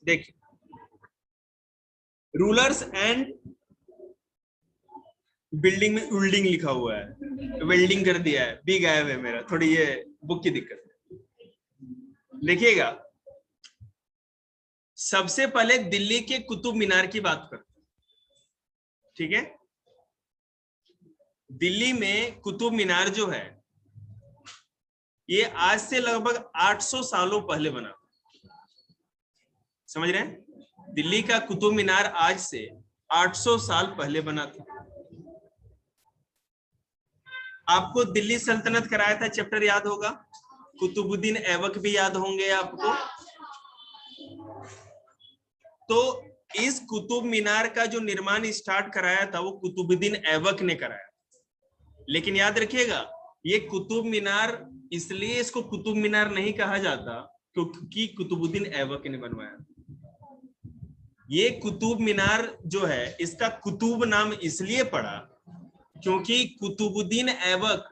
देखिए, rulers and building में building लिखा हुआ है, वेल्डिंग कर दिया है, बी गायब है मेरा, थोड़ी ये बुक की दिक्कत है। देखिएगा, सबसे पहले दिल्ली के कुतुब मीनार की बात करते हैं, ठीक है। दिल्ली में कुतुब मीनार जो है ये आज से लगभग 800 सालों पहले बना, समझ रहे हैं। दिल्ली का कुतुब मीनार आज से 800 साल पहले बना था। आपको दिल्ली सल्तनत कराया था चैप्टर याद होगा, कुतुबुद्दीन ऐबक भी याद होंगे आपको। तो इस कुतुब मीनार का जो निर्माण स्टार्ट कराया था वो कुतुबुद्दीन ऐबक ने कराया। लेकिन याद रखिएगा, ये कुतुब मीनार इसलिए इसको कुतुब मीनार नहीं कहा जाता क्योंकि कुतुबुद्दीन ऐबक ने बनवाया। ये कुतुब मीनार जो है इसका कुतुब नाम इसलिए पड़ा क्योंकि कुतुबुद्दीन ऐबक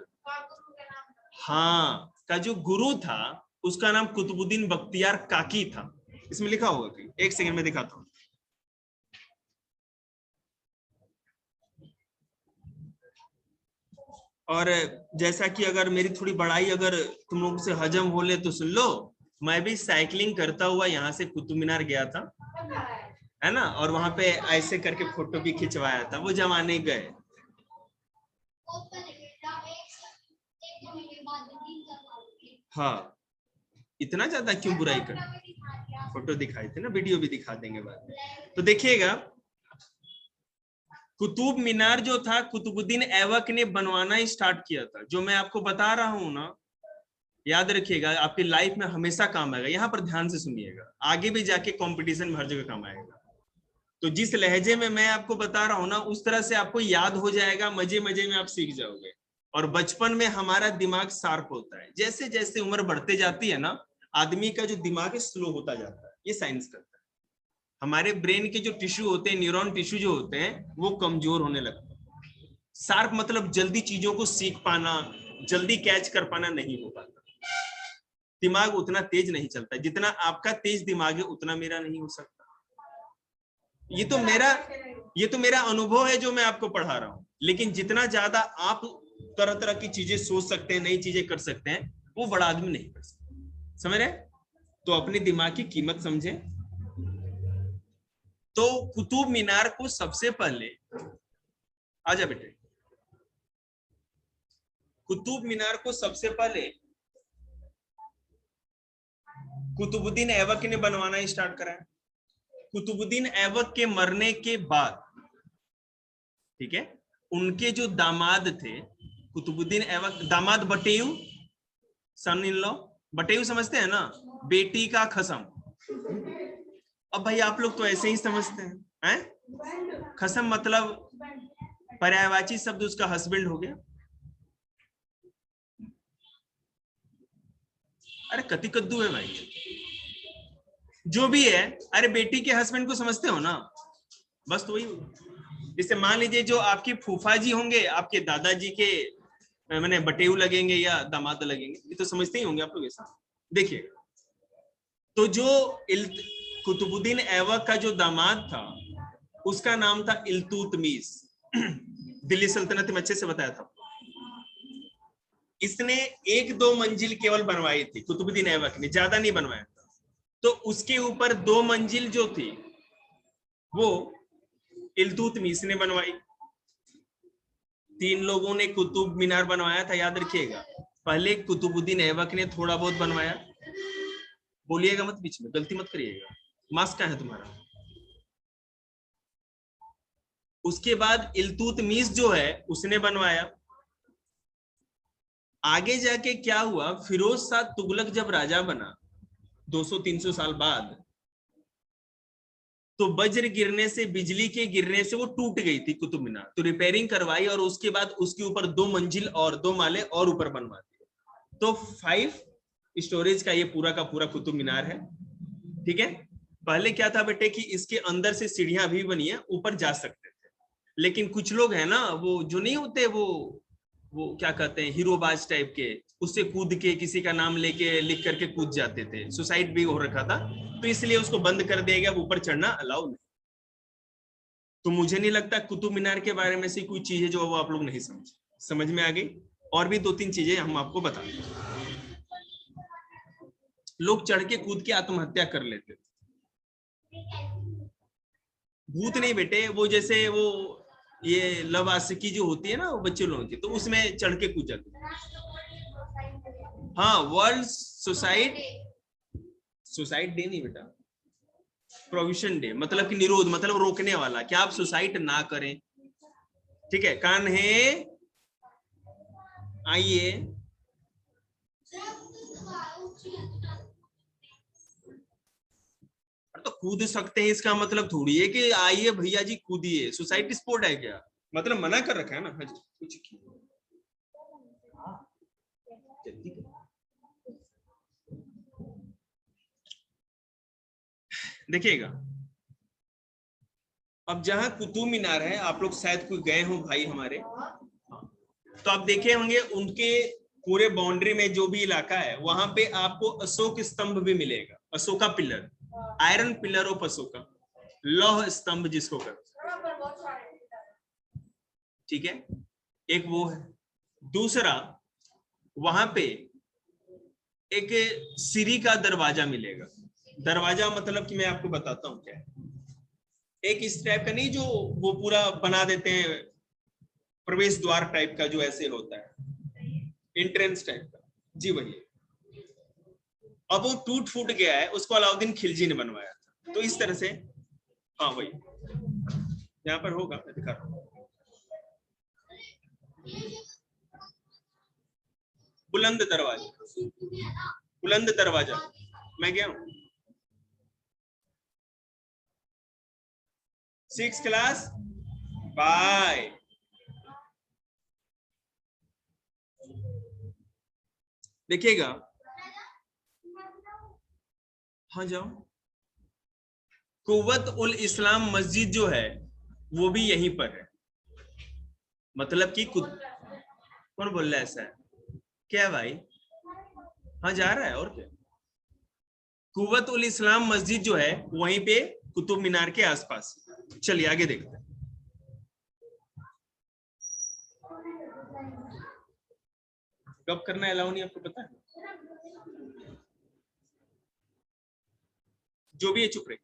हाँ का जो गुरु था उसका नाम कुतुबुद्दीन बख्तियार काकी था। इसमें लिखा होगा कि, एक सेकंड में दिखाता हूं। और जैसा कि अगर मेरी थोड़ी बड़ाई अगर तुम लोगों से हजम हो ले तो सुन लो, मैं भी साइकिलिंग करता हुआ यहाँ से कुतुब मीनार गया था, है ना, और वहां पे ऐसे करके फोटो भी खिंचवाया था। वो जमाने गए। हाँ, इतना ज्यादा क्यों बुराई कर, फोटो दिखाए थे ना, वीडियो भी दिखा देंगे बाद में। तो देखिएगा, कुतुब मीनार जो था कुतुबुद्दीन ऐबक ने बनवाना स्टार्ट किया था। जो मैं आपको बता रहा हूं ना, याद रखिएगा, आपकी लाइफ में हमेशा काम आएगा। यहाँ पर ध्यान से सुनिएगा, आगे भी जाके कंपटीशन में हर जगह काम आएगा। तो जिस लहजे में मैं आपको बता रहा हूं ना, उस तरह से आपको याद हो जाएगा, मजे मजे में आप सीख जाओगे। और बचपन में हमारा दिमाग शार्प होता है, जैसे जैसे उम्र बढ़ते जाती है ना, आदमी का जो दिमाग है स्लो होता जाता है। ये साइंस करता है। हमारे ब्रेन के जो टिश्यू होते हैं, न्यूरॉन टिश्यू जो होते हैं, वो कमजोर होने लगते हैं। शार्प मतलब जल्दी चीजों को सीख पाना, जल्दी कैच कर पाना नहीं हो पाता। दिमाग उतना तेज नहीं चलता, जितना आपका तेज दिमाग है उतना मेरा नहीं हो सकता। ये तो मेरा अनुभव है जो मैं आपको पढ़ा रहा हूं। लेकिन जितना ज्यादा आप तरह तरह की चीजें सोच सकते हैं, नई चीजें कर सकते हैं, वो बड़ा आदमी नहीं कर सकता। समझ रहे? तो अपने दिमाग की कीमत समझे। तो कुतुब मीनार को सबसे पहले, आजा बेटे, कुतुब मीनार को सबसे पहले कुतुबुद्दीन ऐबक ने बनवाना स्टार्ट कराया। कुतुबुद्दीन ऐबक के मरने के बाद, ठीक है, उनके जो दामाद थे, कुतुबुद्दीन ऐबक दामाद बटेयू, सन इन लॉ, बटेयू समझते हैं ना, बेटी का खसम। अब भाई आप लोग तो ऐसे ही समझते हैं, खसम मतलब पर्यायवाची शब्द उसका हस्बैंड हो गया। अरे कति कद्दू है भाई, जो भी है। अरे बेटी के हस्बैंड को समझते हो ना, बस तो वही। जैसे मान लीजिए जो आपकी फूफा जी होंगे, आपके दादाजी के मैंने बटेऊ लगेंगे या दामाद लगेंगे, ये तो समझते ही होंगे आप लोग ऐसा। देखिए, तो जो कुतुबुद्दीन ऐबक का जो दामाद था उसका नाम था इल्तुतमिश। दिल्ली सल्तनत में अच्छे से बताया था। इसने 1-2 मंजिल केवल बनवाई थी कुतुबुद्दीन ऐबक ने, ज्यादा नहीं बनवाया था। तो उसके ऊपर 2 मंजिल जो थी वो इल्तुतमिश ने बनवाई। 3 लोगों ने कुतुब मीनार बनवाया था, याद रखिएगा। पहले कुतुबुद्दीन ऐबक ने थोड़ा बहुत बनवाया, बोलिएगा मत बीच में, गलती मत करिएगा, मास्क कहाँ है तुम्हारा। उसके बाद इल्तुतमिश जो है उसने बनवाया। आगे जाके क्या हुआ, फिरोज शाह तुगलक जब राजा बना 200-300 साल बाद, तो वज्र गिरने से, बिजली के गिरने से वो टूट गई थी कुतुब मीनार। तो रिपेयरिंग करवाई और उसके बाद उसके ऊपर 2 मंजिल और 2 माले और ऊपर बनवा दिए। तो 5 स्टोरेज का ये पूरा का पूरा कुतुब मीनार है, ठीक है। पहले क्या था बेटे कि इसके अंदर से सीढ़ियां भी बनी है, ऊपर जा सकते थे। लेकिन कुछ लोग है ना, वो जो नहीं होते, वो वो क्या कहते हैं हीरोबाज टाइप के, उससे कूद के किसी का नाम लेके लिख करके कूद जाते थे, सुसाइड भी हो रखा था, तो इसलिए उसको बंद कर दिया गया, ऊपर चढ़ना अलाउ नहीं। तो मुझे नहीं लगता कुतुब मीनार के बारे में से कोई चीज है जो वो आप लोग नहीं समझ में आ गई। और भी 2-3 चीजें हम आपको बता दें। लोग चढ़ के कूद के आत्महत्या कर लेते थे। भूत नहीं बेटे, वो जैसे वो ये लव आशिकी जो होती है ना वो बच्चे लोगों की, तो उसमें चढ़ के कूद जाते। हाँ, वर्ल्ड सुसाइड डे नहीं बेटा, प्रोहिबिशन डे, मतलब कि निरोध, मतलब रोकने वाला, क्या आप सुसाइड ना करें। ठीक है, कान है, आइए। तो कूद सकते हैं इसका मतलब थोड़ी है कि आइए भैया जी कूदिए, सुसाइड स्पोर्ट है क्या, मतलब मना कर रखा है ना। हाँ जी, कुछ देखिएगा, अब जहां कुतुब मीनार है, आप लोग शायद कोई गए हो भाई हमारे, तो आप देखे होंगे उनके पूरे बाउंड्री में जो भी इलाका है वहां पे आपको अशोक स्तंभ भी मिलेगा, Ashoka pillar, iron pillar of Ashoka, लौह स्तंभ जिसको कहते। ठीक है, एक वो है। दूसरा, वहां पे एक सीढ़ी का दरवाजा मिलेगा। दरवाजा मतलब कि मैं आपको बताता हूँ क्या है, एक इस टाइप का नहीं जो वो पूरा बना देते हैं प्रवेश द्वार टाइप का, जो ऐसे होता है एंट्रेंस टाइप का, जी वही। अब वो टूट फूट गया है, उसको अलाउद्दीन खिलजी ने बनवाया था, तो इस तरह से, हाँ वही यहाँ पर होगा, मैं दिखा रहा हूँ। बुलंद दरवाजा, बुलंद दरवाजा, मैं गया हूँ 6 क्लास बाय। देखिएगा, हाँ जाओ। कुव्वत उल इस्लाम मस्जिद जो है वो भी यहीं पर है, मतलब कि कौन बोल रहा है ऐसा है क्या भाई? हाँ जा रहा है, और क्या। कुव्वत उल इस्लाम मस्जिद जो है वहीं पे कुतुब मीनार के आसपास। चलिए आगे देखते हैं। कब करना अलाउ नहीं आपको पता है? जो भी है चुप रहे,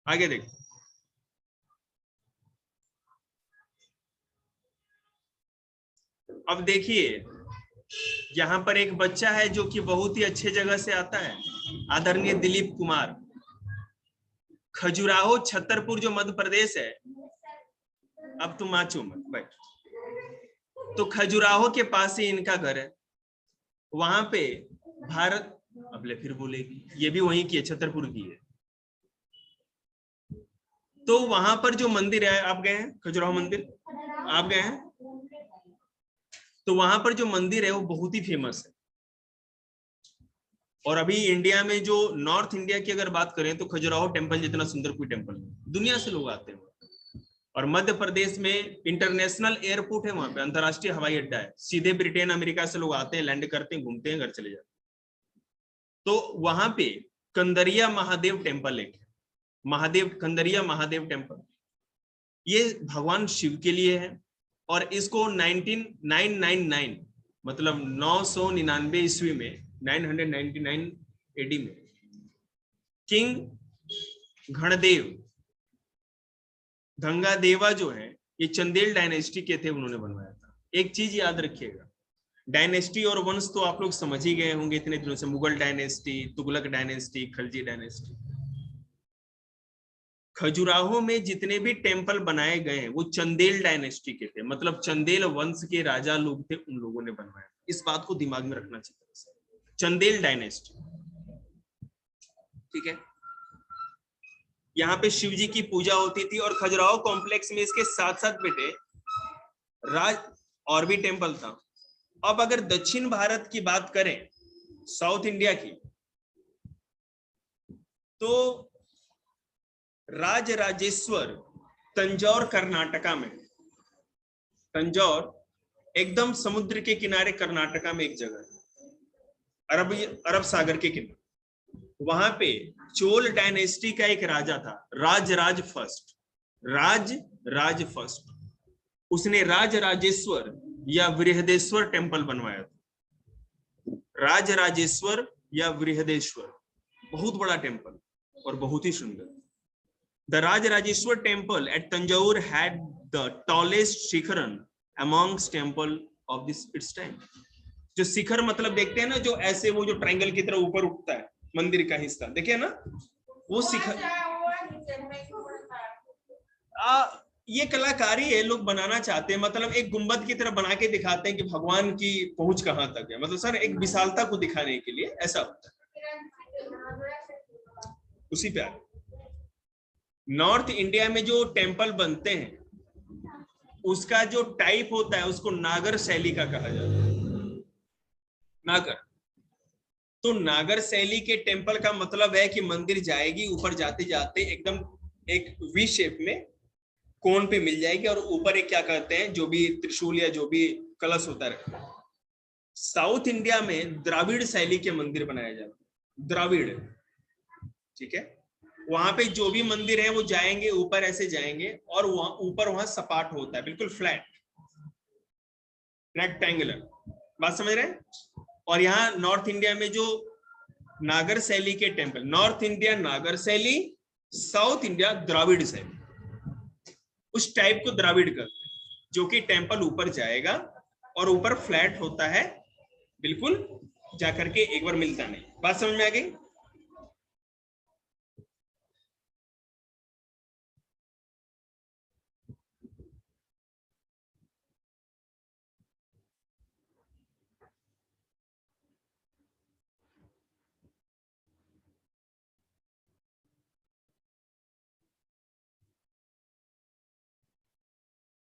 आगे देखते। अब देखिए, यहाँ पर एक बच्चा है जो कि बहुत ही अच्छे जगह से आता है, आदरणीय दिलीप कुमार। खजुराहो छतरपुर जो मध्य प्रदेश है, अब तुम आचो मत बैठ, तो खजुराहो के पास ही इनका घर है। वहां पे भारत, अब ले फिर बोलेगी, ये भी वहीं की है, छतरपुर की है। तो वहां पर जो मंदिर है, आप गए हैं खजुराहो मंदिर, आप गए हैं? तो वहां पर जो मंदिर है वो बहुत ही फेमस है। और अभी इंडिया में जो नॉर्थ इंडिया की अगर बात करें तो खजुराहो टेम्पल जितना सुंदर कोई टेम्पल नहीं, दुनिया से लोग आते हैं। और मध्य प्रदेश में इंटरनेशनल एयरपोर्ट है, वहां पे अंतरराष्ट्रीय हवाई अड्डा है, सीधे ब्रिटेन अमेरिका से लोग आते हैं, लैंड करते हैं, घूमते हैं, घर चले जाते हैं। तो वहां पे कंदरिया महादेव टेम्पल एक है, महादेव कंदरिया महादेव टेम्पल, ये भगवान शिव के लिए है। और इसको 1999 मतलब 999 ईस्वी में, 999 एडी में किंग घणदेव गंगादेवा जो है, ये चंदेल डायनेस्टी के थे, उन्होंने बनवाया था। एक चीज याद रखिएगा, डायनेस्टी और वंश तो आप लोग समझ ही गए होंगे इतने दिनों से, Mughal dynasty, Tughlaq dynasty, Khalji dynasty. Khajuraho में जितने भी टेम्पल बनाए गए हैं वो चंदेल डायनेस्टी के थे, मतलब चंदेल वंश के राजा लोग थे, उन लोगों ने बनवाया। इस बात को दिमाग में रखना चाहिए, चंदेल डायनेस्टी। ठीक है, यहाँ पे शिव जी की पूजा होती थी। और खजुराहो कॉम्प्लेक्स में इसके साथ साथ बेटे राज और भी टेम्पल था। अब अगर दक्षिण भारत की बात करें, साउथ इंडिया की, तो राजराजेश्वर तंजौर कर्नाटका में, तंजौर एकदम समुद्र के किनारे कर्नाटका में एक जगह है, अरब सागर के किनारे। वहां पे चोल डायनेस्टी का एक राजा था, राजराज फर्स्ट। उसने राजराजेश्वर या बृहदेश्वर टेम्पल बनवाया था। राजराजेश्वर या बृहदेश्वर, बहुत बड़ा टेम्पल और बहुत ही सुंदर। The Rajarajeshwara temple at Tanjore had the tallest shikhara amongst temple of this its time. जो शिखर मतलब देखते हैं ना, जो ऐसे वो जो ट्रायंगल की तरह ऊपर उठता है मंदिर का हिस्सा, देखिए ना वो शिखर। ये कलाकारी है, लोग बनाना चाहते हैं, मतलब एक गुंबद की तरह बना के दिखाते हैं कि भगवान की पहुंच कहां तक है, मतलब सर एक विशालता को दिखाने के लिए ऐसा होता है। उसी पे नॉर्थ इंडिया में जो टेम्पल बनते हैं उसका जो टाइप होता है उसको नागर शैली का कहा जाता है। नागर, तो नागर शैली के टेम्पल का मतलब है कि मंदिर जाएगी, ऊपर जाते जाते एकदम एक वी शेप में कोन पे मिल जाएगी और ऊपर एक क्या कहते हैं जो भी त्रिशूल या जो भी कलश होता है। साउथ इंडिया में द्राविड़ शैली के मंदिर बनाए जाते हैं, द्राविड़, ठीक है। वहां पे जो भी मंदिर है वो जाएंगे ऊपर, ऐसे जाएंगे और वहां ऊपर वहां सपाट होता है, बिल्कुल फ्लैट रेक्टेंगुलर, बात समझ रहे हैं। और यहाँ नॉर्थ इंडिया में जो नागर शैली के टेम्पल, नॉर्थ इंडिया नागर शैली, साउथ इंडिया द्राविड़ शैली, उस टाइप को द्राविड़ करते हैं, जो कि टेम्पल ऊपर जाएगा और ऊपर फ्लैट होता है, बिल्कुल जाकर के एक बार मिलता नहीं। बात समझ में आ गई।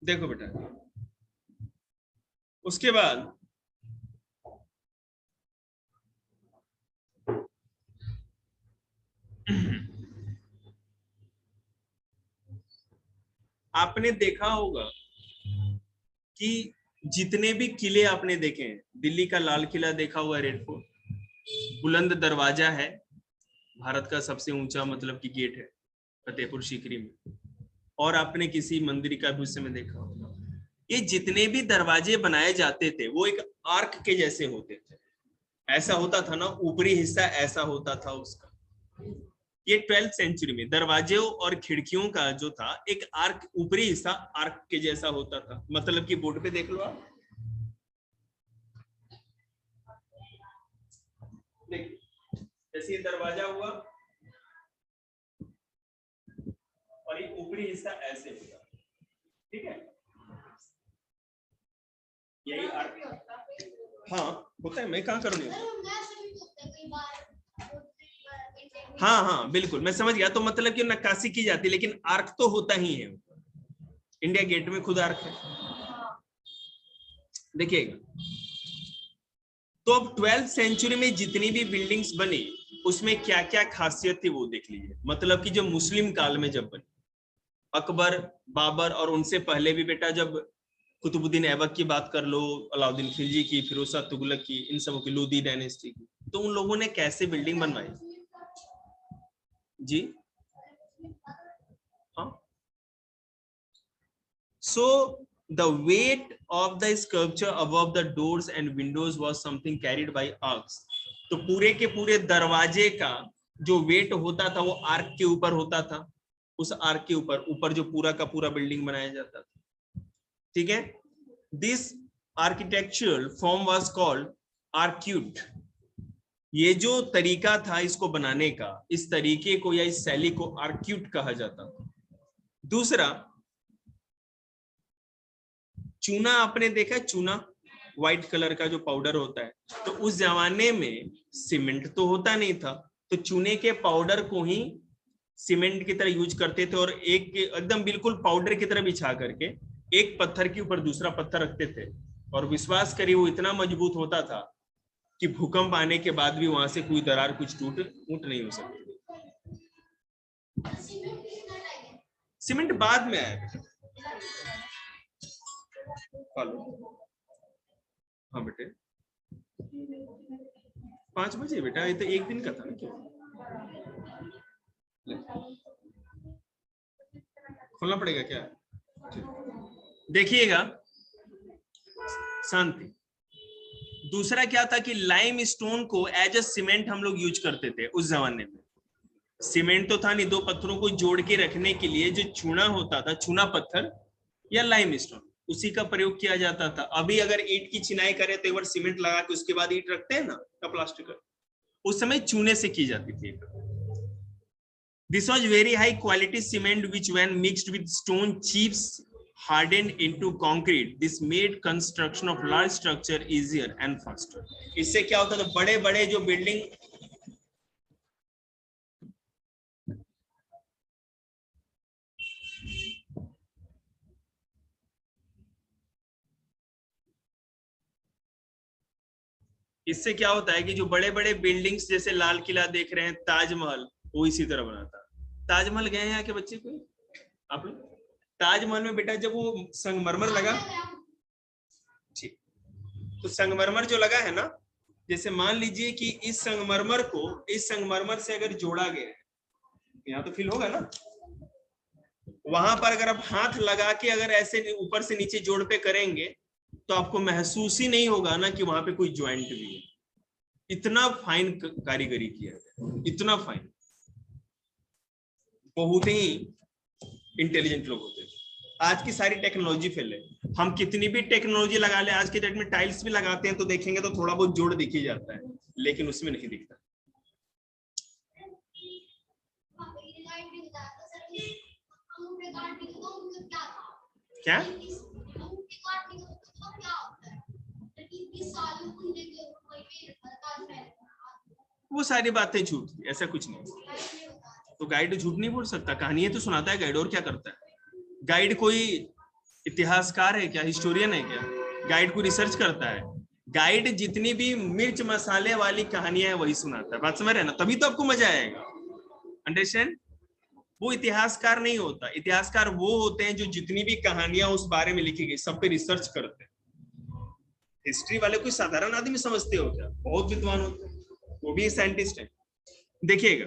देखो बेटा, उसके बाद आपने देखा होगा कि जितने भी किले आपने देखे हैं, दिल्ली का लाल किला देखा हुआ, रेड फोर्ट, बुलंद दरवाजा है, भारत का सबसे ऊंचा मतलब कि गेट है फतेहपुर सीकरी में, और आपने किसी मंदिर का भी उस समय देखा होगा। ये जितने भी दरवाजे बनाए जाते थे वो एक आर्क के जैसे होते थे, ऐसा होता था ना, ऊपरी हिस्सा ऐसा होता था उसका। ये 12th सेंचुरी में दरवाजों और खिड़कियों का जो था एक आर्क, ऊपरी हिस्सा आर्क के जैसा होता था, मतलब कि बोर्ड पे देख लो आप, देखिए जैसे ये दरवाजा हुआ और ये ऊपरी हिस्सा ऐसे होगा, ठीक है, यही आर्क। हाँ होता है, मैं कहाँ करूँगी। हाँ हाँ बिल्कुल मैं समझ गया, तो मतलब कि नक्काशी की जाती है, लेकिन आर्क तो होता ही है। इंडिया गेट में खुद आर्क है, देखिएगा। तो अब 12th सेंचुरी में जितनी भी बिल्डिंग्स बनी उसमें क्या क्या खासियत थी वो देख लीजिए। मतलब कि जो मुस्लिम काल में जब बनी, अकबर, बाबर, और उनसे पहले भी बेटा जब कुतुबुद्दीन ऐबक की बात कर लो, अलाउद्दीन खिलजी की, फिरोज शाह तुगलक की, इन सबों की, लोदी डायनेस्टी की, तो उन लोगों ने कैसे बिल्डिंग बनवाई जी। हाँ, so the weight of the sculpture above the doors and windows was something carried by arcs। तो पूरे के पूरे दरवाजे का जो वेट होता था वो आर्क के ऊपर होता था, उस आर्क के ऊपर ऊपर जो पूरा का पूरा बिल्डिंग बनाया जाता था, ठीक है। This architectural form was called arcuate. ये जो तरीका था इसको बनाने का, इस तरीके को या इस शैली को आर्क्यूट कहा जाता था। दूसरा, चूना आपने देखा है, चूना व्हाइट कलर का जो पाउडर होता है, तो उस जमाने में सीमेंट तो होता नहीं था, तो चूने के पाउडर को ही सीमेंट की तरह यूज करते थे, और एक एकदम बिल्कुल पाउडर की तरह बिछा करके एक पत्थर के ऊपर दूसरा पत्थर रखते थे, और विश्वास करिए वो इतना मजबूत होता था कि भूकंप आने के बाद भी वहां से कोई दरार कुछ टूट नहीं हो सकती। सीमेंट बाद में आया, फॉलो। हाँ बेटे 5 बजे बेटा, ये तो एक दिन का था ना, क्यों खोलना पड़ेगा क्या? देखिएगा शांति। दूसरा क्या था कि लाइम स्टोन को एज अ सीमेंट हम लोग यूज करते थे उस जमाने में। सीमेंट तो था नहीं, दो पत्थरों को जोड़ के रखने के लिए जो चूना होता था, चूना पत्थर या लाइम स्टोन, उसी का प्रयोग किया जाता था। अभी अगर ईंट की चिनाई करें तो एक बार सीमेंट लगा के उसके बाद ईंट रखते हैं ना, का प्लास्टिक का, उस समय चूने से की जाती थी। This was very high quality cement which when mixed with stone chips hardened into concrete. This made construction of large structure easier and faster. इससे क्या होता था, बड़े बड़े जो बिल्डिंग, इससे क्या होता है कि जो बड़े बड़े बिल्डिंग्स जैसे लाल किला देख रहे हैं, ताजमहल, वो इसी तरह बना था। ताजमहल गए हैं यहाँ के बच्चे कोई आप लोग? ताजमहल में बेटा जब वो संगमरमर लगा, ठीक, तो संगमरमर जो लगा है ना, जैसे मान लीजिए कि इस संगमरमर को इस संगमरमर से अगर जोड़ा गया, यहाँ तो फील होगा ना, वहां पर अगर आप हाथ लगा के अगर ऐसे ऊपर से नीचे जोड़ पे करेंगे तो आपको महसूस ही नहीं होगा ना कि वहां पे कोई ज्वाइंट भी है। इतना फाइन कारीगरी किया है, इतना फाइन। बहुत ही इंटेलिजेंट लोग होते हैं। आज की सारी टेक्नोलॉजी फेल है। हम कितनी भी टेक्नोलॉजी लगा ले, आज के डेट में टाइल्स भी लगाते हैं तो देखेंगे तो थोड़ा बहुत जोड़ दिख ही जाता है, लेकिन उसमें नहीं दिखता। क्या वो सारी बातें झूठ, ऐसा कुछ नहीं। तो गाइड झूठ नहीं बोल सकता, कहानी तो सुनाता है गाइड, और क्या करता है गाइड? कोई इतिहासकार है क्या, हिस्टोरियन है क्या? गाइड को रिसर्च करता है। गाइड जितनी भी मिर्च मसाले वाली कहानियां है वही सुनाता है। बात समझ रहे हैं ना? तभी तो आपको मजा आएगा। अंडरस्टैंड? वो इतिहासकार नहीं होता। इतिहासकार वो होते हैं जो जितनी भी कहानियां उस बारे में लिखी गई सब पे रिसर्च करते हैं। हिस्ट्री वाले कोई साधारण आदमी समझते हो क्या? बहुत विद्वान होते हैं, वो भी साइंटिस्ट है। देखिएगा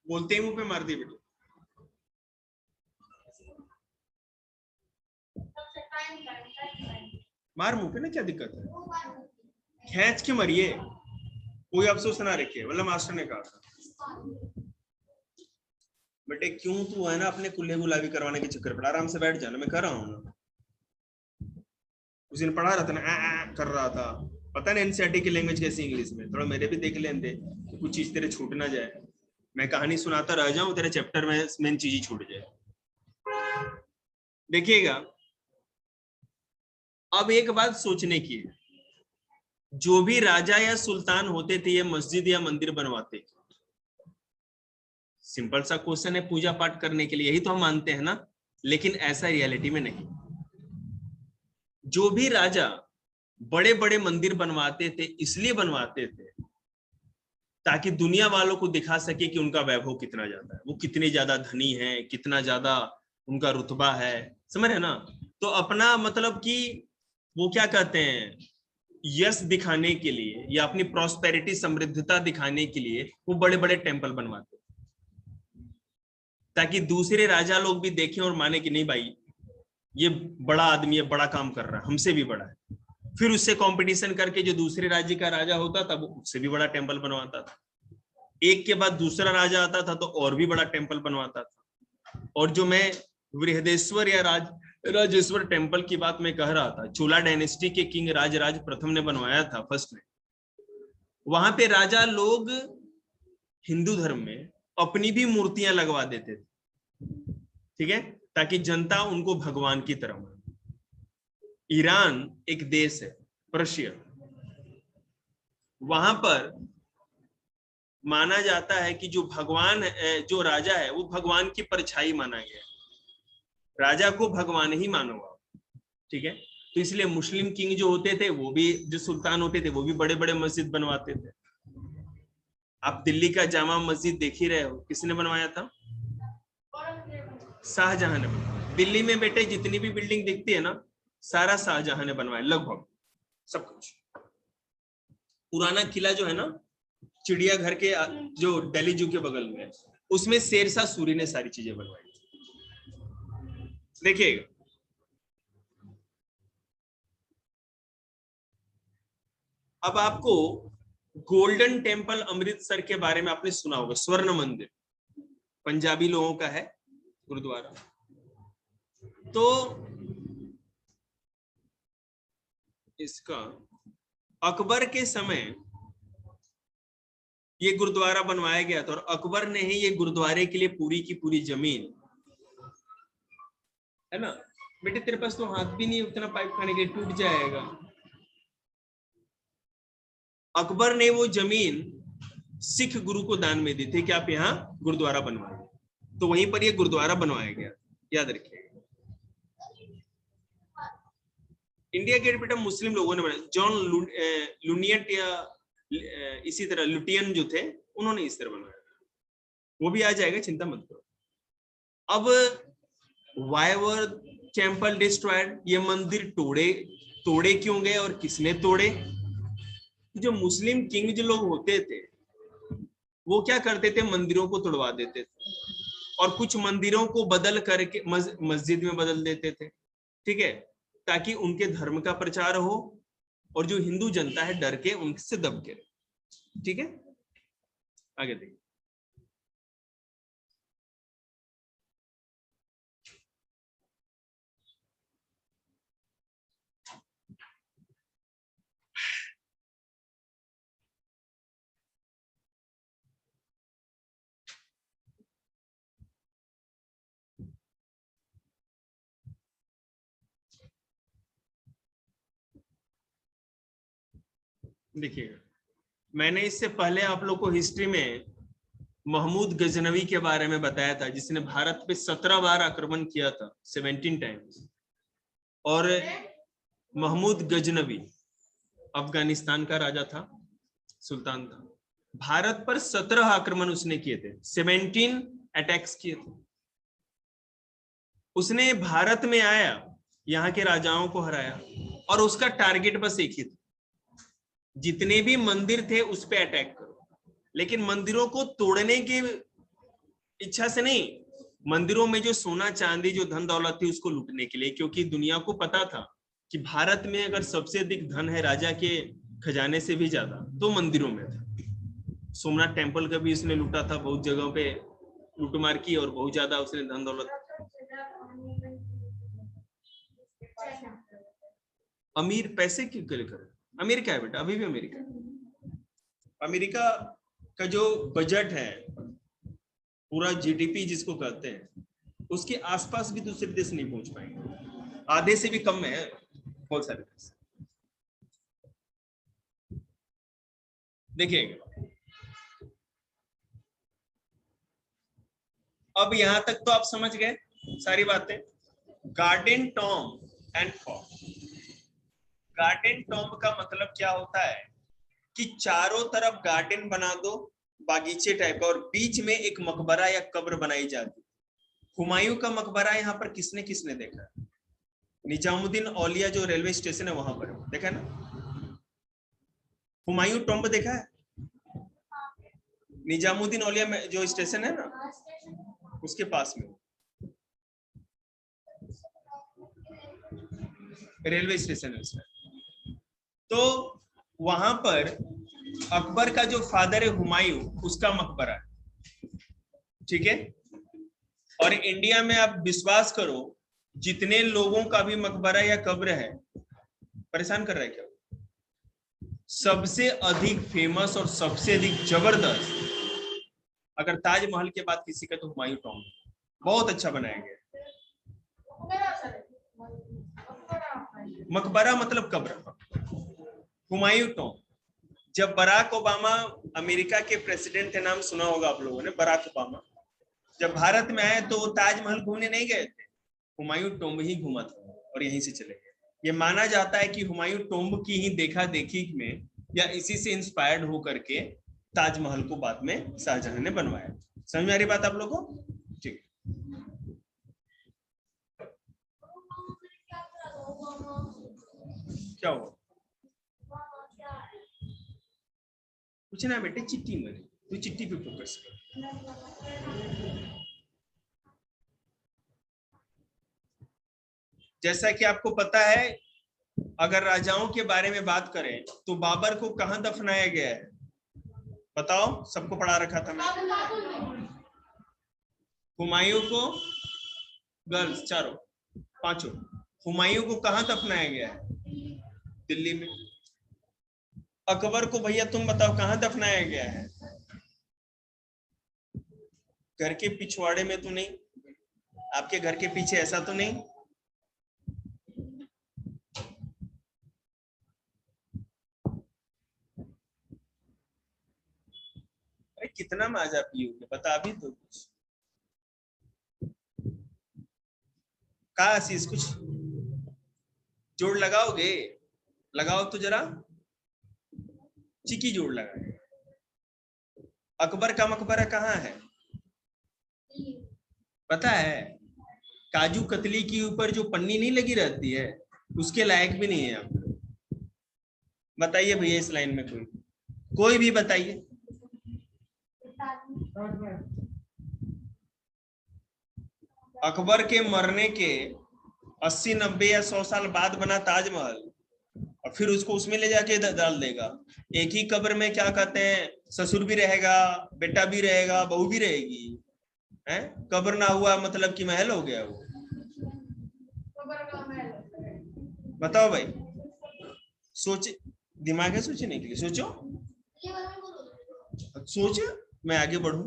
बोलते ही मुंह पे मार दिए बेटे। मार मुंह पे ना, क्या दिक्कत है? खींच के मरिए, कोई अफसोस ना रखिए, मतलब मास्टर ने कहा था। बेटे क्यों तू है ना अपने कुल्ले गुलाबी करवाने के चक्कर पर, आराम से बैठ जाना, मैं कर रहा हूँ ना। उस दिन पढ़ा रहा था ना, कर रहा था। पता नहीं एनसीईआरटी की लैंग्वेज कैसी इंग्लिश में, थोड़ा मेरे भी देख लेने दे, कुछ चीज तेरे छूट ना जाए। मैं कहानी सुनाता रह जाऊं, तेरे चैप्टर में मेन चीज ही छूट जाए। देखिएगा अब एक बात सोचने की है, जो भी राजा या सुल्तान होते थे ये मस्जिद या मंदिर बनवाते। सिंपल सा क्वेश्चन है, पूजा पाठ करने के लिए, यही तो हम मानते हैं ना, लेकिन ऐसा रियलिटी में नहीं। जो भी राजा बड़े बड़े मंदिर बनवाते थे इसलिए बनवाते थे ताकि दुनिया वालों को दिखा सके कि उनका वैभव कितना ज्यादा है, वो कितने ज्यादा धनी है, कितना ज्यादा उनका रुतबा है। समझ रहे ना? तो अपना मतलब कि वो क्या कहते हैं, यश दिखाने के लिए या अपनी प्रॉस्पेरिटी समृद्धता दिखाने के लिए वो बड़े बड़े टेम्पल बनवाते, ताकि दूसरे राजा लोग भी देखें और माने कि नहीं भाई ये बड़ा आदमी है, बड़ा काम कर रहा है, हमसे भी बड़ा है। फिर उससे कंपटीशन करके जो दूसरे राज्य का राजा होता था वो उससे भी बड़ा टेम्पल बनवाता था, एक के बाद दूसरा राजा आता था तो और भी बड़ा टेम्पल बनवाता था। और जो मैं बृहदेश्वर या राजेश्वर टेम्पल की बात मैं कह रहा था, चोला डायनेस्टी के किंग राजराज प्रथम ने बनवाया था फर्स्ट में। वहां पे राजा लोग हिंदू धर्म में अपनी भी मूर्तियां लगवा देते थे, ठीक है, ताकि जनता उनको भगवान की तरह माने। ईरान एक देश है, पर्शिया, वहां पर माना जाता है कि जो भगवान जो राजा है वो भगवान की परछाई माना गया है, राजा को भगवान ही मानो आप, ठीक है। तो इसलिए मुस्लिम किंग जो होते थे वो भी, जो सुल्तान होते थे वो भी बड़े बड़े मस्जिद बनवाते थे। आप दिल्ली का जामा मस्जिद देख ही रहे हो, किसने बनवाया था? शाहजहां ने। दिल्ली में बेटे जितनी भी बिल्डिंग दिखती है ना, सारा शाहजहां ने बनवाया, लगभग सब कुछ। पुराना किला जो है ना, चिड़ियाघर के जो दिल्ली जू के बगल में, उसमें शेरशाह सूरी ने सारी चीजें बनवाई। देखिएगा, अब आपको गोल्डन टेम्पल अमृतसर के बारे में आपने सुना होगा, स्वर्ण मंदिर, पंजाबी लोगों का है गुरुद्वारा। तो इसका अकबर के समय ये गुरुद्वारा बनवाया गया था, और अकबर ने ही ये गुरुद्वारे के लिए पूरी की पूरी जमीन, है ना बेटे, तेरे पास तो हाथ भी नहीं उतना पाइप खाने के लिए, टूट जाएगा। अकबर ने वो जमीन सिख गुरु को दान में दी थी कि आप यहाँ गुरुद्वारा बनवाइए, तो वहीं पर ये गुरुद्वारा बनवाया गया, याद रखिएगा। इंडिया गेट बेटा मुस्लिम लोगों ने बनाया, जॉन लुनियट या इसी तरह लुटियन जो थे उन्होंने इस तरह बनवाया, वो भी आ जाएगा, चिंता मत करो। अब व्हाई वर टेम्पल डिस्ट्रॉयड, ये मंदिर तोड़े क्यों गए और किसने तोड़े? जो मुस्लिम किंग जो लोग होते थे वो क्या करते थे, मंदिरों को तोड़वा देते थे और कुछ मंदिरों को बदल करके मस्जिद में बदल देते थे, ठीक है, ताकि उनके धर्म का प्रचार हो और जो हिंदू जनता है डर के उनसे दब के, ठीक है। आगे देखिए, देखिएगा, मैंने इससे पहले आप लोग को हिस्ट्री में महमूद गजनवी के बारे में बताया था, जिसने भारत पे 17 बार आक्रमण किया था, 17 टाइम्स। और महमूद गजनवी अफगानिस्तान का राजा था, सुल्तान था, भारत पर 17 आक्रमण उसने किए थे, 17 अटैक्स किए थे। उसने भारत में आया, यहाँ के राजाओं को हराया, और उसका टारगेट बस एक ही था, जितने भी मंदिर थे उस पे अटैक करो, लेकिन मंदिरों को तोड़ने की इच्छा से नहीं, मंदिरों में जो सोना चांदी जो धन दौलत थी उसको लूटने के लिए, क्योंकि दुनिया को पता था कि भारत में अगर सबसे अधिक धन है राजा के खजाने से भी ज्यादा तो मंदिरों में था। सोमनाथ टेम्पल का भी इसने लूटा था, बहुत जगहों पे लूटमार की और बहुत ज्यादा उसने धन दौलत। अमीर पैसे क्यों करे, अमेरिका है बेटा, अभी भी अमेरिका है। अमेरिका का जो बजट है, पूरा जीडीपी जिसको कहते हैं, उसके आसपास भी दूसरे देश नहीं पहुंच पाएंगे, आधे से भी कम में है बहुत सारे देश। देखिएगा, अब यहां तक तो आप समझ गए सारी बातें। Garden tomb and form, garden tomb का मतलब क्या होता है कि चारों तरफ गार्डन बना दो, बागीचे टाइप का, और बीच में एक मकबरा या कब्र बनाई जाती। हुमायूं का मकबरा यहाँ पर किसने किसने देखा? निजामुद्दीन औलिया जो रेलवे स्टेशन है वहां पर देखा ना, हुमायूं टॉम्ब देखा है? निजामुद्दीन औलिया में जो स्टेशन है ना, उसके पास में रेलवे स्टेशन है उसमें। तो वहां पर अकबर का जो फादर है हुमायूं, उसका मकबरा है, ठीक है। और इंडिया में आप विश्वास करो, जितने लोगों का भी मकबरा या कब्र है, परेशान कर रहा है क्या, सबसे अधिक फेमस और सबसे अधिक जबरदस्त अगर ताजमहल के बाद किसी का तो हुमायूं टॉम्ब, बहुत अच्छा बनाया गया। मकबरा मतलब कब्र, हुमायूं टॉम्ब। जब बराक ओबामा अमेरिका के प्रेसिडेंट थे, नाम सुना होगा आप लोगों ने, बराक ओबामा जब भारत में आए तो वो ताजमहल घूमने नहीं गए थे, हुमायूं टॉम्ब ही घूमा था और यहीं से चले गए। ये माना जाता है कि हुमायूं टॉम्ब की ही देखा देखी में या इसी से इंस्पायर्ड होकर के ताजमहल को बाद में शाहजहां ने बनवाया। समझ में आ रही बात आप लोगों को? ठीक। क्या हुआ? कुछ ना बेटे, चिट्ठी में तू चिट्ठी पे फोकस कर। जैसा कि आपको पता है, अगर राजाओं के बारे में बात करें तो बाबर को कहां दफनाया गया है? बताओ, सबको पढ़ा रखा था मैं। हुमायूं को, गर्ल्स चारों पांचों, हुमायूं को कहां दफनाया गया है? दिल्ली में। अकबर को भैया तुम बताओ कहां दफनाया गया है? घर के पिछवाड़े में तो नहीं? आपके घर के पीछे ऐसा तो नहीं? अरे कितना माजा पियोगे, बता भी तो कुछ। कहा आशीष, कुछ जोड़ लगाओगे? लगाओ तो जरा, चिकी जोड़ लगाए। अकबर का मकबरा कहाँ है पता है? काजू कतली के ऊपर जो पन्नी नहीं लगी रहती है, उसके लायक भी नहीं है आप। बताइए भैया, इस लाइन में कोई भी बताइए। अकबर के मरने के 80, 90 या 100 साल बाद बना ताजमहल, और फिर उसको उसमें ले जाके डाल देगा। एक ही कब्र में क्या कहते हैं, ससुर भी रहेगा, बेटा भी रहेगा, बहू भी रहेगी, है? कब्र ना हुआ मतलब कि महल हो गया वो। बताओ भाई, सोच, दिमाग है सोचने के लिए, सोचो सोच, मैं आगे बढ़ू।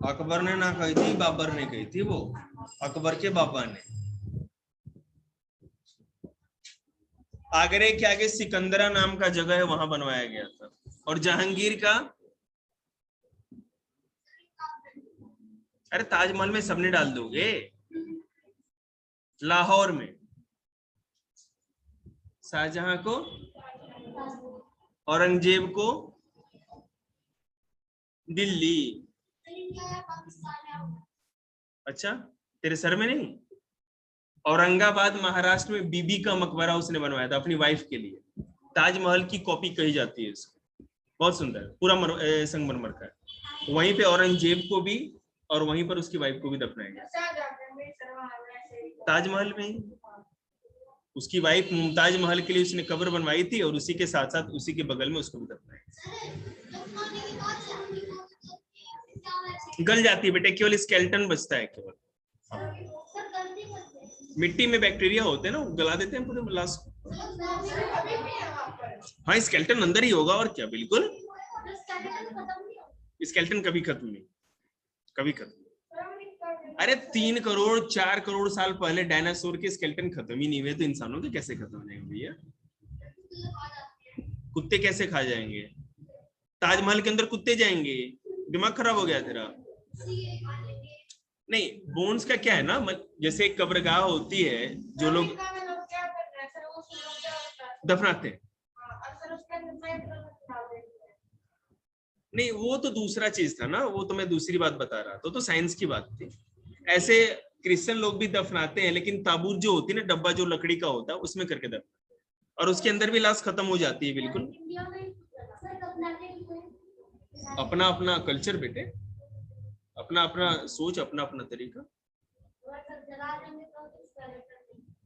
अकबर ने ना कही थी, बाबर ने कही थी, वो अकबर के बाबा ने। आगरे के आगे सिकंदरा नाम का जगह है, वहां बनवाया गया था। और जहांगीर का, अरे ताजमहल में सबने डाल दोगे। लाहौर में शाहजहां को, औरंगजेब को दिल्ली। अच्छा, तेरे सर में नहीं? औरंगाबाद महाराष्ट्र में बीबी का मकबरा उसने बनवाया था अपनी वाइफ के लिए। ताजमहल की कॉपी कही जाती है इसको, बहुत सुंदर, पूरा संगमरमर का है। वहीं पे औरंगजेब को भी और वहीं पर उसकी वाइफ को भी दफनाया गया ताजमहल में ही। उसकी वाइफ मुमताज महल के लिए उसने कब्र बनवाई थी और उसी के साथ साथ उसी के बगल में उसको भी दफनाया। गल जाती है बेटे, केवल स्केलेटन बचता है केवल। मिट्टी में बैक्टीरिया होते हैं ना, गला देते हैं पूरे लाश। हाँ, स्केलेटन अंदर ही होगा और क्या, बिल्कुल। स्केलेटन कभी खत्म नहीं, कभी खत्म। अरे 3 करोड़ 4 करोड़ साल पहले डायनासोर के स्केलेटन खत्म ही नहीं हुए, तो इंसानों के कैसे खत्म हो जाएंगे भैया? कुत्ते कैसे खा जाएंगे? ताजमहल के अंदर कुत्ते जाएंगे? दिमाग खराब हो गया तेरा? नहीं, बोन्स का क्या है ना, जैसे एक कब्रगाह होती है जो लोग दफनाते हैं। नहीं वो तो दूसरा चीज था ना, वो तो मैं दूसरी बात बता रहा था, तो साइंस की बात थी। ऐसे क्रिश्चियन लोग भी दफनाते हैं, लेकिन ताबूत जो होती है ना, डब्बा जो लकड़ी का होता है उसमें करके दफनाते हैं, और उसके अंदर भी लाश खत्म हो जाती है बिल्कुल। अपना अपना कल्चर बेटे, अपना अपना सोच, अपना अपना तरीका।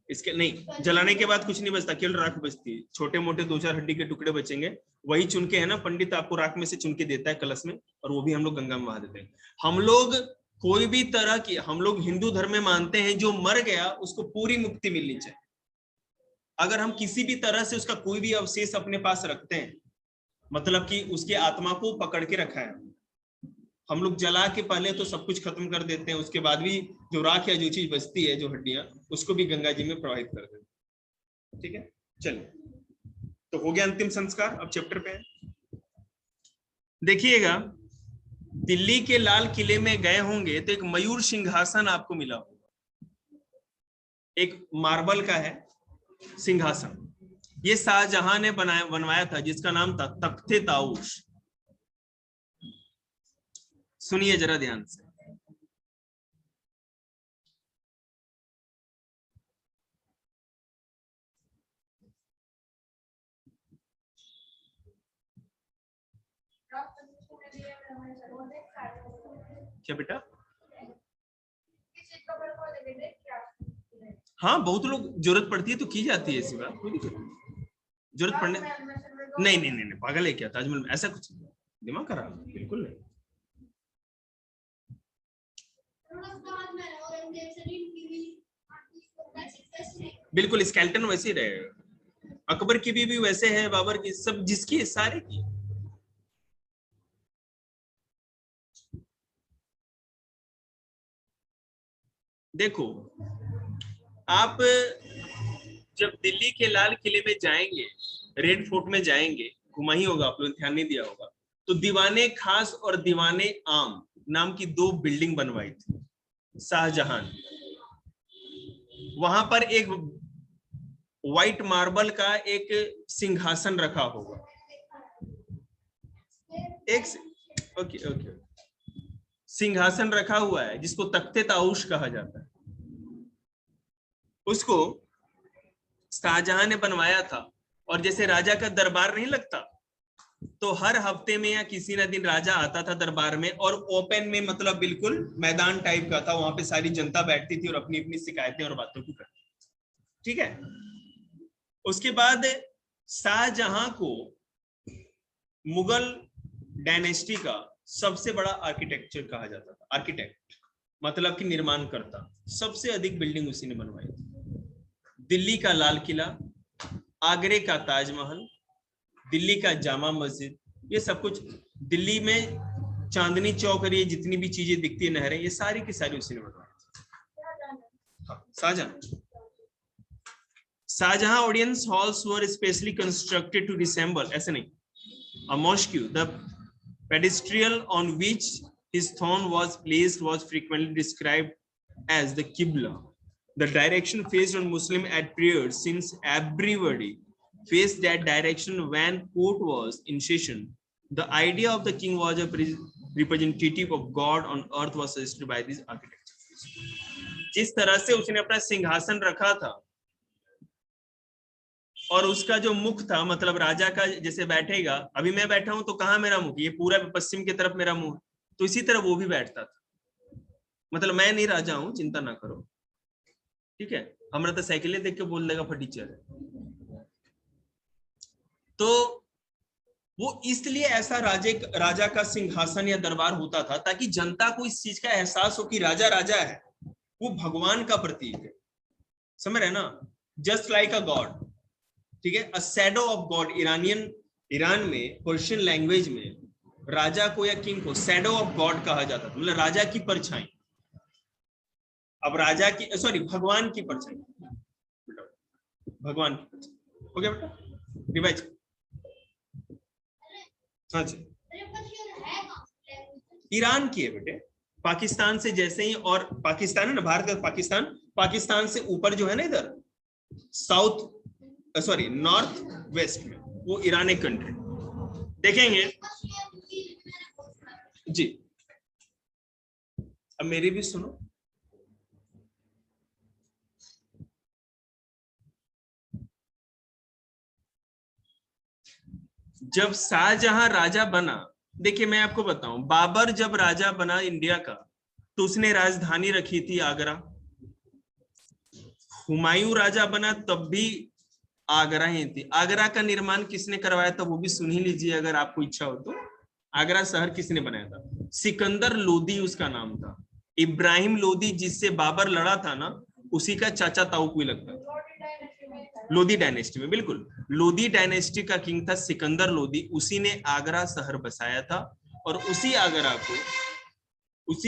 इसके नहीं, जलाने के बाद कुछ नहीं बचता, केवल राख बचती है, छोटे मोटे 2-4 हड्डी के टुकड़े बचेंगे, वही चुन के है ना, पंडित आपको राख में से चुन के देता है कलश में, और वो भी हम लोग गंगा में बहा देते हैं। हम लोग कोई भी तरह की, हम लोग हिंदू धर्म में मानते हैं जो मर गया उसको पूरी मुक्ति मिलनी चाहिए। अगर हम किसी भी तरह से उसका कोई भी अवशेष अपने पास रखते हैं, मतलब कि उसके आत्मा को पकड़ के रखा है, हम लोग जला के पहले तो सब कुछ खत्म कर देते हैं, उसके बाद भी जो राख या जो चीज बचती है, जो हड्डियां, उसको भी गंगा जी में प्रवाहित कर देते हैं। ठीक है, चलिए, तो हो गया अंतिम संस्कार। अब चैप्टर पे है, देखिएगा, दिल्ली के लाल किले में गए होंगे तो एक मयूर सिंहासन आपको मिला होगा, एक मार्बल का है सिंहासन, ये शाहजहां ने बनवाया था, जिसका नाम था तख्ते ताऊश। सुनिए जरा ध्यान से, क्या बेटा? हाँ, बहुत लोग जरूरत पड़ती है तो की जाती है, ऐसी बात कोई दिक्कत नहीं। जरूरत पड़ने नहीं नहीं नहीं, पागल है क्या? ताजमहल में ऐसा कुछ नहीं, दिमाग खराब, बिल्कुल नहीं। बिल्कुल स्केलेटन वैसे ही रहेगा, अकबर की भी वैसे है, बाबर की, सब जिसकी सारे की। देखो, आप जब दिल्ली के लाल किले में जाएंगे, रेड फोर्ट में जाएंगे, घुमा ही होगा आप लोग, ध्यान नहीं दिया होगा, तो दीवाने खास और दीवाने आम नाम की 2 बिल्डिंग बनवाई थी शाहजहां। वहां पर एक व्हाइट मार्बल का एक सिंहासन रखा होगा, एक ओके ओके सिंहासन रखा हुआ है, जिसको तख्ते ताऊश कहा जाता है। उसको शाहजहां ने बनवाया था, और जैसे राजा का दरबार नहीं लगता, तो हर हफ्ते में या किसी न दिन राजा आता था दरबार में, और ओपन में, मतलब बिल्कुल मैदान टाइप का था, वहां पे सारी जनता बैठती थी और अपनी अपनी शिकायतें और बातों को करती। ठीक है, उसके बाद शाहजहां को मुगल डायनेस्टी का सबसे बड़ा आर्किटेक्चर कहा जाता था, आर्किटेक्ट मतलब कि निर्माण करता, सबसे अधिक बिल्डिंग उसी ने बनवाई थी। दिल्ली का लाल किला, आगरे का ताजमहल, दिल्ली का जामा मस्जिद, ये सब कुछ दिल्ली में चांदनी चौक और ये जितनी भी चीजें दिखती है, नहरें, ये सारी की सारी उसी ने बनवाई। Shahjahan audience halls were specially constructed to resemble, ऐसे नहीं, a mosque, the pedestal on which his throne was placed was frequently described as the Qibla, the direction faced on Muslim at prayers, since everybody faced that direction when court was in session. The idea of the king was a representative of God on earth was suggested by this architecture. जिस तरह से उसने अपना सिंहासन रखा था, और उसका जो मुख था, मतलब राजा का जैसे बैठेगा, अभी मैं बैठा हूं तो कहाँ मेरा मुख, ये पूरा पश्चिम की तरफ मेरा मुंह, तो इसी तरह वो भी बैठता था। मतलब मैं नहीं राजा हूं, चिंता ना करो, ठीक है, हमारा तो साइकिल देख के बोल देगा फटीचर है। तो वो इसलिए ऐसा राजा का सिंहासन या दरबार होता था, ताकि जनता को इस चीज का एहसास हो कि राजा राजा है, वो भगवान का प्रतीक है, समझ रहे ना, जस्ट लाइक अ गॉड। ठीक है, a shadow of God, Iran में पर्शियन लैंग्वेज में राजा को या किंग को शैडो ऑफ गॉड कहा जाता था, मतलब राजा की परछाई। अब राजा की, सॉरी, भगवान की परछाई, भगवान की परछाई। हो गया बेटा, रिवाइज। हाँ जी, ईरान की है बेटे, पाकिस्तान से जैसे ही, और पाकिस्तान है ना, भारत का पाकिस्तान, पाकिस्तान से ऊपर जो है ना, इधर साउथ, सॉरी, नॉर्थ वेस्ट में, वो ईरान एक कंट्री। देखेंगे जी अब मेरी भी सुनो। जब शाहजहां राजा बना, देखिए मैं आपको बताऊं, बाबर जब राजा बना इंडिया का तो उसने राजधानी रखी थी आगरा। हुमायूं राजा बना तब भी आगरा ही थी। आगरा का निर्माण किसने करवाया था वो भी सुन ही लीजिए अगर आपको इच्छा हो तो। आगरा शहर किसने बनाया था? सिकंदर लोदी उसका नाम था। इब्राहिम लोदी जिससे बाबर लड़ा था ना, उसी का चाचा ताऊ कोई लगता था। लोदी डायनेस्टी में, बिल्कुल लोदी डायनेस्टी का किंग था सिकंदर लोदी। उसी ने आगरा शहर बसाया था और उसी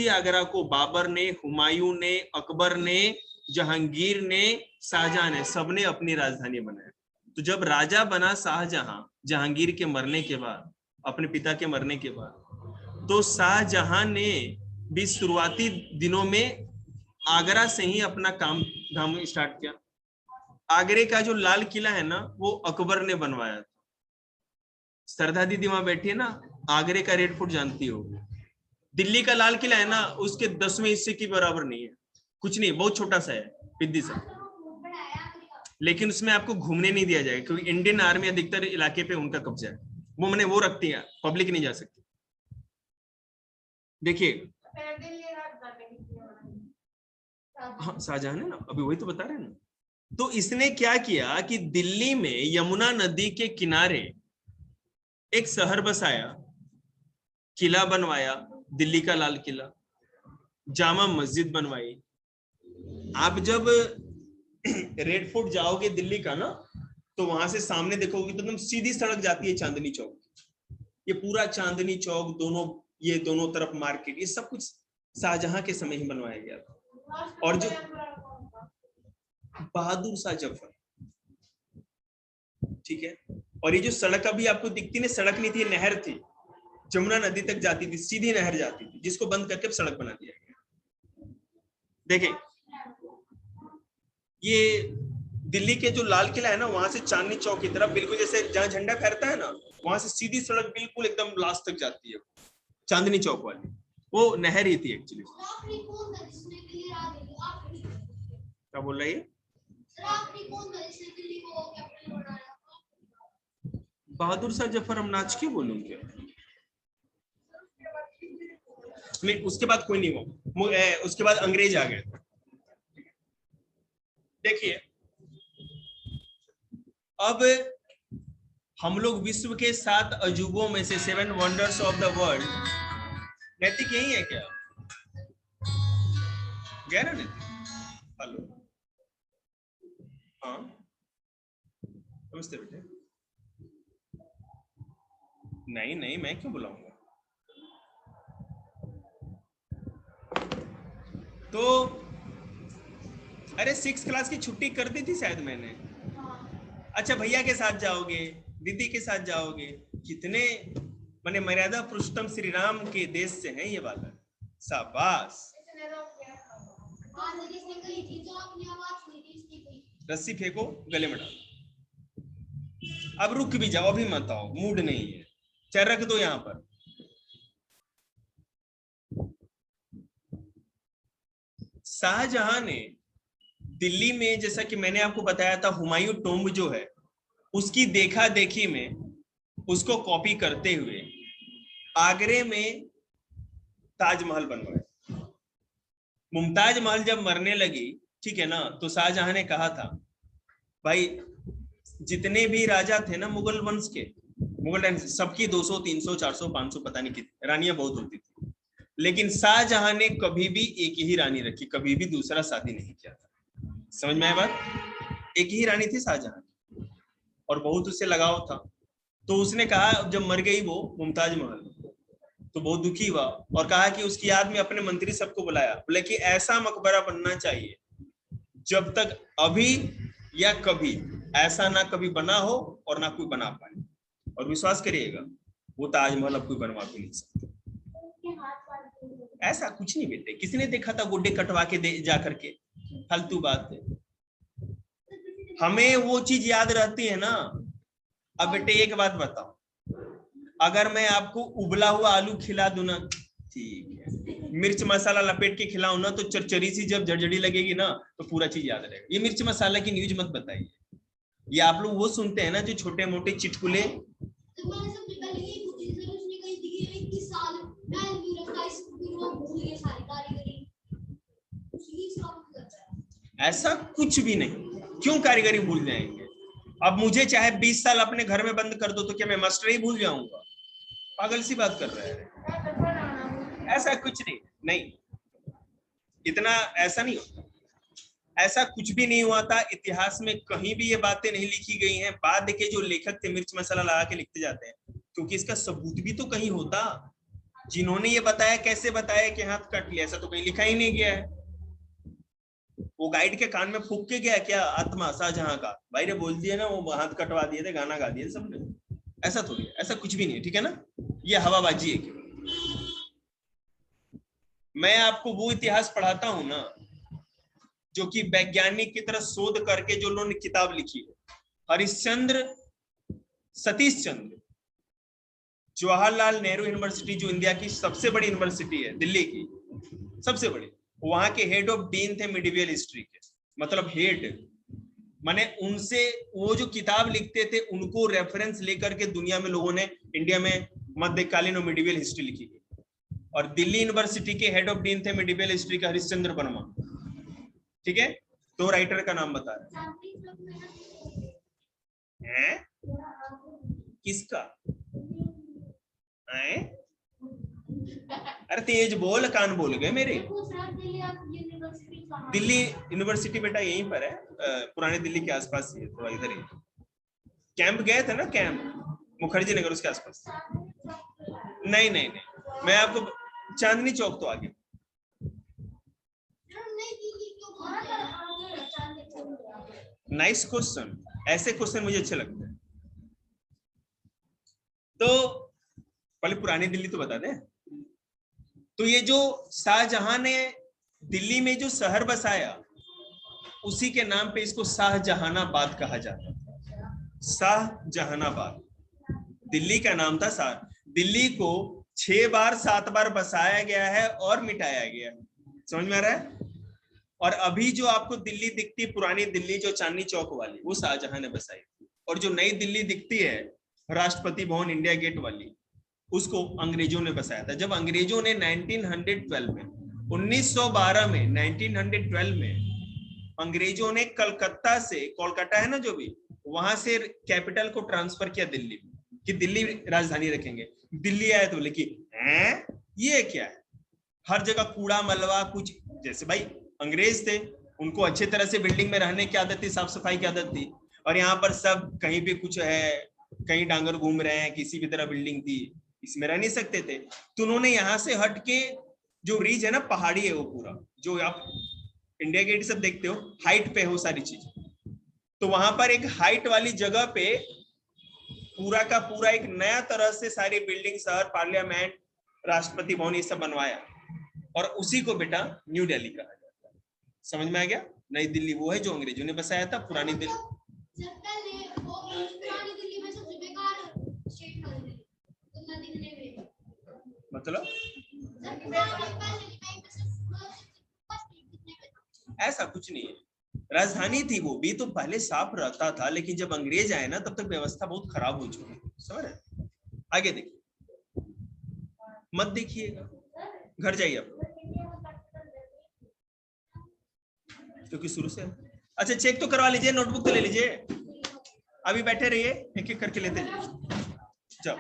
आगरा को बाबर ने, हुमायूं ने, अकबर ने, जहांगीर ने, शाहजहां ने, सबने अपनी राजधानी बनाया। तो जब राजा बना शाहजहां जहांगीर के मरने के बाद, अपने पिता के मरने के बाद, तो शाहजहां ने भी शुरुआती दिनों में आगरा से ही अपना काम धाम स्टार्ट किया। आगरे का जो लाल किला है ना वो अकबर ने बनवाया था। श्रद्धा दीदी वहां बैठी है ना, आगरे का रेड फोर्ट जानती हो। दिल्ली का लाल किला है ना, उसके 10वें हिस्से की बराबर नहीं है, कुछ नहीं, बहुत छोटा सा है, पिद्दी सा। लेकिन उसमें आपको घूमने नहीं दिया जाएगा क्योंकि इंडियन आर्मी अधिकतर इलाके पे उनका कब्जा है। वो मैंने वो रखती है, पब्लिक नहीं जा सकती। देखिए हाँ शाहजहां है ना, अभी वही तो बता रहे हैं ना। तो इसने क्या किया कि दिल्ली में यमुना नदी के किनारे एक शहर बसाया, किला बनवाया, दिल्ली का लाल किला, जामा मस्जिद बनवाई। आप जब रेड फोर्ट जाओगे दिल्ली का ना, तो वहां से सामने देखोगे तो एकदम सीधी सड़क जाती है चांदनी चौक। ये पूरा चांदनी चौक, दोनों ये दोनों तरफ मार्केट, ये सब कुछ शाहजहां के समय ही बनवाया गया था। और जो बहादुर शाह जफर, ठीक है। और ये जो सड़क अभी आपको दिखती ना, सड़क नहीं थी, नहर थी, जमुना नदी तक जाती थी, सीधी नहर जाती थी, जिसको बंद करके सड़क बना दिया गया। देखिए ये दिल्ली के जो लाल किला है ना, वहां से चांदनी चौक की तरफ, बिल्कुल जैसे जहां झंडा फहरता है ना, वहां से सीधी सड़क बिल्कुल एकदम लास्ट तक जाती है, चांदनी चौक वाली। वो नहर ही थी एक्चुअली। क्या बोल रही है? बहादुर शाह जफर अमनाज क्यों बोलूंगे? नहीं, उसके बाद कोई नहीं हुआ, उसके बाद अंग्रेज आ गए। देखिए अब हम लोग विश्व के 7 अजूबों में से, 7 वंडर्स ऑफ द वर्ल्ड, नैतिक यही है क्या? गया ना नैतिक? हेलो, हाँ नमस्ते बेटे। नहीं नहीं, मैं क्यों बुलाऊंगा? तो अरे 6 क्लास की छुट्टी कर दी थी शायद मैंने। अच्छा भैया के साथ जाओगे, दीदी के साथ जाओगे, कितने माने मर्यादा पुरुषोत्तम श्री राम के देश से हैं ये वाला। शाबाश। रस्सी फेंको, गले में डालो। अब रुक भी जाओ, अभी मत आओ, मूड नहीं है, चल रख दो यहां पर। शाहजहां ने दिल्ली में, जैसा कि मैंने आपको बताया था, हुमायूं टोम्ब जो है उसकी देखा देखी में, उसको कॉपी करते हुए आगरे में ताजमहल बनवाया। मुमताज महल जब मरने लगी, ठीक है ना, तो शाहजहां ने कहा था भाई जितने भी राजा थे ना मुगल वंश के, मुगल डायनेस्टी, सबकी 200 300 400 500 पता नहीं कितनी रानियां बहुत होती थी, लेकिन शाहजहां ने कभी भी एक ही रानी रखी, कभी भी दूसरा शादी नहीं किया था। समझ में आया बात? एक ही रानी थी शाहजहां और बहुत उससे लगाव था। तो उसने कहा, जब मर गई वो मुमताज महल, तो बहुत दुखी हुआ और कहा कि उसकी याद में अपने मंत्री सबको बुलाया, बोले कि ऐसा मकबरा बनना चाहिए जब तक अभी या कभी ऐसा ना कभी बना हो और ना कोई बना पाए। और विश्वास करिएगा वो ताजमहल अब कोई बनवा भी नहीं सकता। ऐसा कुछ नहीं बेटे, किसी ने देखा था गुड्डे कटवा के दे जा करके? फालतू बात है, हमें वो चीज याद रहती है ना। अब बेटे एक बात बताओ, अगर मैं आपको उबला हुआ आलू खिला दूं ना, ठीक है, मिर्च मसाला लपेट के खिलाओ ना तो चरचरी सी जब जड़जड़ी लगेगी ना तो पूरा चीज याद रहेगा। ये मिर्च मसाला की न्यूज मत बताइए, ये आप लोग वो सुनते हैं ना जो छोटे मोटे चुटकुले। ऐसा कुछ भी नहीं, क्यों कारीगरी भूल जाएंगे? अब मुझे चाहे 20 साल अपने घर में बंद कर दो तो क्या मैं मास्टर ही भूल जाऊंगा? पागल सी बात कर रहे हैं। ऐसा कुछ नहीं, नहीं इतना ऐसा नहीं होता, ऐसा कुछ भी नहीं हुआ था। इतिहास में कहीं भी ये बातें नहीं लिखी गई हैं। बाद के जो लेखक थे मिर्च मसाला लगा के लिखते जाते हैं, क्योंकि इसका सबूत भी तो कहीं होता। जिन्होंने ये बताया कैसे बताया कि हाथ कट लिया, ऐसा तो कहीं लिखा ही नहीं गया है। वो गाइड के कान में फूंक के गया क्या आत्मा शाहजहां का, भाई ने बोल दिया ना वो हाथ कटवा दिए थे, गाना गा दिए सबने, ऐसा थोड़ी, ऐसा कुछ भी नहीं है, ठीक है ना। ये हवाबाजी है। मैं आपको वो इतिहास पढ़ाता हूं ना जो कि वैज्ञानिक की तरह शोध करके जो लोगों ने किताब लिखी है। हरिश्चंद्र सतीश चंद्र, जवाहरलाल नेहरू यूनिवर्सिटी जो इंडिया की सबसे बड़ी यूनिवर्सिटी है, दिल्ली की सबसे बड़ी, वहां के हेड ऑफ डीन थे मिडिवियल हिस्ट्री के, मतलब हेड माने उनसे वो जो किताब लिखते थे उनको रेफरेंस लेकर के दुनिया में लोगों ने इंडिया में मध्यकालीन और मिडिवियल हिस्ट्री लिखी थी। और दिल्ली यूनिवर्सिटी के हेड ऑफ डीन थे मिडिवियल हिस्ट्री का हरिश्चंद्र वर्मा, ठीक है। तो राइटर का नाम बता रहे हैं, किसका है? अरे तेज बोल, कान बोल गए मेरे। दिल्ली यूनिवर्सिटी बेटा यहीं पर है, पुराने दिल्ली के आसपास ही है, थोड़ा इधर ही। कैंप गए थे ना, कैंप मुखर्जी नगर उसके आसपास। नहीं नहीं नहीं, मैं आपको चांदनी चौक तो आगे। नाइस क्वेश्चन, ऐसे क्वेश्चन मुझे अच्छे लगते हैं। तो पहले पुरानी दिल्ली तो बता दे। तो ये जो शाहजहां ने दिल्ली में जो शहर बसाया उसी के नाम पे इसको शाहजहानाबाद कहा जाता था। शाहजहानाबाद दिल्ली का नाम था। दिल्ली को 6 बार 7 बार बसाया गया है और मिटाया गया है, समझ में आ रहा है। और अभी जो आपको दिल्ली दिखती, पुरानी दिल्ली जो चांदनी चौक वाली, वो शाहजहां ने बसाई थी। और जो नई दिल्ली दिखती है राष्ट्रपति भवन इंडिया गेट वाली, उसको अंग्रेजों ने बसाया था। जब अंग्रेजों ने 1912 में 1912 में 1912 में अंग्रेजों ने कलकत्ता से, कोलकाता है ना जो भी, वहां से कैपिटल को ट्रांसफर किया दिल्ली में कि दिल्ली राजधानी रखेंगे। दिल्ली आए तो बोले कि ये क्या है, हर जगह कूड़ा मलबा कुछ, जैसे भाई अंग्रेज थे उनको अच्छे तरह से बिल्डिंग में रहने की आदत थी, साफ सफाई की आदत थी। और यहाँ पर सब कहीं पे कुछ है, कहीं डांगर घूम रहे हैं, किसी भी तरह बिल्डिंग थी, इसमें रह नहीं सकते थे। तो उन्होंने यहाँ से हट के, जो रीज है ना पहाड़ी है वो पूरा, जो आप इंडिया गेट सब देखते हो हाइट पे हो सारी चीज, तो वहां पर एक हाइट वाली जगह पे पूरा का पूरा एक नया तरह से सारी बिल्डिंग, शहर, पार्लियामेंट, राष्ट्रपति भवन, ये सब बनवाया। और उसी को बेटा न्यू दिल्ली कहा जाता है। समझ में आ गया। नई दिल्ली वो है जो अंग्रेजों ने बसाया था, पुरानी दिल्ली मतलब ऐसा कुछ नहीं है। राजधानी थी वो भी तो पहले साफ रहता था, लेकिन जब अंग्रेज आए ना तब तक व्यवस्था बहुत खराब हो चुकी है, समझ रहे। आगे देखिए, मत देखिएगा, घर जाइए आप, क्योंकि शुरू से। अच्छा चेक तो करवा लीजिए, नोटबुक तो ले लीजिए, अभी बैठे रहिए, एक एक करके लेते जाइए। जाओ।